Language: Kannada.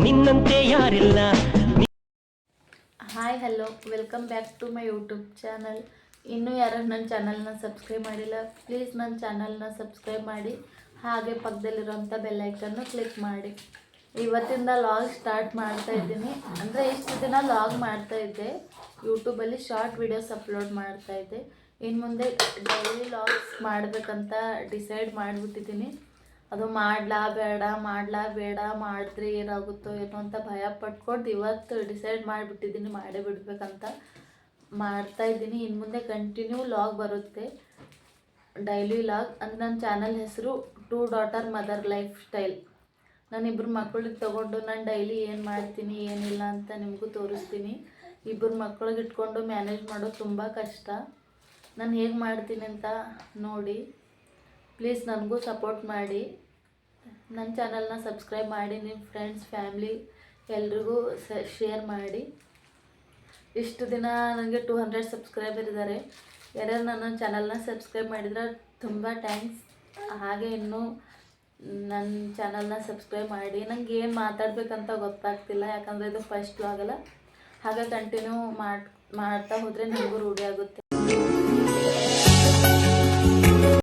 ನಿನ್ನಂತೆ ಯಾರಿಲ್ಲ. Hi hello, welcome back to my YouTube channel. ಇನ್ನೂ ಯಾರು ನನ್ನ ಚಾನಲ್ನ ಸಬ್ಸ್ಕ್ರೈಬ್ ಮಾಡಿಲ್ಲ, ಪ್ಲೀಸ್ ನನ್ನ ಚಾನಲ್ನ ಸಬ್ಸ್ಕ್ರೈಬ್ ಮಾಡಿ, ಹಾಗೆ ಪಕ್ಕದಲ್ಲಿರೋಂಥ ಬೆಲ್ಲೈಕನ್ನು ಕ್ಲಿಕ್ ಮಾಡಿ. ಇವತ್ತಿಂದ ಲಾಗ್ ಸ್ಟಾರ್ಟ್ ಮಾಡ್ತಾ ಇದ್ದೀನಿ. ಅಂದರೆ ಇಷ್ಟು ದಿನ ಲಾಗ್ ಮಾಡ್ತಾಯಿದ್ದೆ, ಯೂಟ್ಯೂಬಲ್ಲಿ ಶಾರ್ಟ್ ವಿಡಿಯೋಸ್ ಅಪ್ಲೋಡ್ ಮಾಡ್ತಾಯಿದ್ದೆ. ಇನ್ನು ಮುಂದೆ ಡೈಲಿ ಲಾಗ್ಸ್ ಮಾಡಬೇಕಂತ ಡಿಸೈಡ್ ಮಾಡಿಬಿಟ್ಟಿದ್ದೀನಿ. ಅದು ಮಾಡಲಾ ಬೇಡ ಮಾಡಿದ್ರೆ ಏನಾಗುತ್ತೋ ಏನೋ ಅಂತ ಭಯ ಪಟ್ಕೊಂಡು ಇವತ್ತು ಡಿಸೈಡ್ ಮಾಡಿಬಿಟ್ಟಿದ್ದೀನಿ, ಮಾಡೇ ಬಿಡ್ಬೇಕಂತ ಮಾಡ್ತಾಯಿದ್ದೀನಿ. ಇನ್ನು ಮುಂದೆ ಕಂಟಿನ್ಯೂ ಲಾಗ್ ಬರುತ್ತೆ, ಡೈಲಿ ಲಾಗ್. ಅಂದರೆ ನನ್ನ ಚಾನಲ್ ಹೆಸರು two daughter mother life style. ನಾನು ಇಬ್ಬರು ಮಕ್ಕಳಿಗೆ ತೊಗೊಂಡು ನಾನು ಡೈಲಿ ಏನು ಮಾಡ್ತೀನಿ ಏನಿಲ್ಲ ಅಂತ ನಿಮಗೂ ತೋರಿಸ್ತೀನಿ. ಇಬ್ಬರು ಮಕ್ಕಳಿಗೆ ಇಟ್ಕೊಂಡು ಮ್ಯಾನೇಜ್ ಮಾಡೋದು ತುಂಬ ಕಷ್ಟ. ನಾನು ಹೇಗೆ ಮಾಡ್ತೀನಿ ಅಂತ ನೋಡಿ. ಪ್ಲೀಸ್ ನನಗೂ ಸಪೋರ್ಟ್ ಮಾಡಿ, ನನ್ನ ಚಾನಲ್ನ ಸಬ್ಸ್ಕ್ರೈಬ್ ಮಾಡಿ, ನಿಮ್ಮ ಫ್ರೆಂಡ್ಸ್ ಫ್ಯಾಮ್ಲಿ ಎಲ್ರಿಗೂ ಶೇರ್ ಮಾಡಿ. ಇಷ್ಟು ದಿನ ನನಗೆ 200 ಸಬ್ಸ್ಕ್ರೈಬರ್ ಇದ್ದಾರೆ. ಯಾರ್ಯಾರು ನನ್ನ ಚಾನಲ್ನ ಸಬ್ಸ್ಕ್ರೈಬ್ ಮಾಡಿದ್ರೆ ತುಂಬ ಥ್ಯಾಂಕ್ಸ್. ಹಾಗೆ ಇನ್ನೂ ನನ್ನ ಚಾನಲ್ನ ಸಬ್ಸ್ಕ್ರೈಬ್ ಮಾಡಿ. ನಂಗೆ ಏನು ಮಾತಾಡಬೇಕಂತ ಗೊತ್ತಾಗ್ತಿಲ್ಲ, ಯಾಕಂದರೆ ಇದು ಫಸ್ಟ್ ಆಗಲ್ಲ. ಹಾಗೆ ಕಂಟಿನ್ಯೂ ಮಾಡ್ತಾ ಹೋದರೆ ನಿಮಗೂ ರೂಢಿ ಆಗುತ್ತೆ.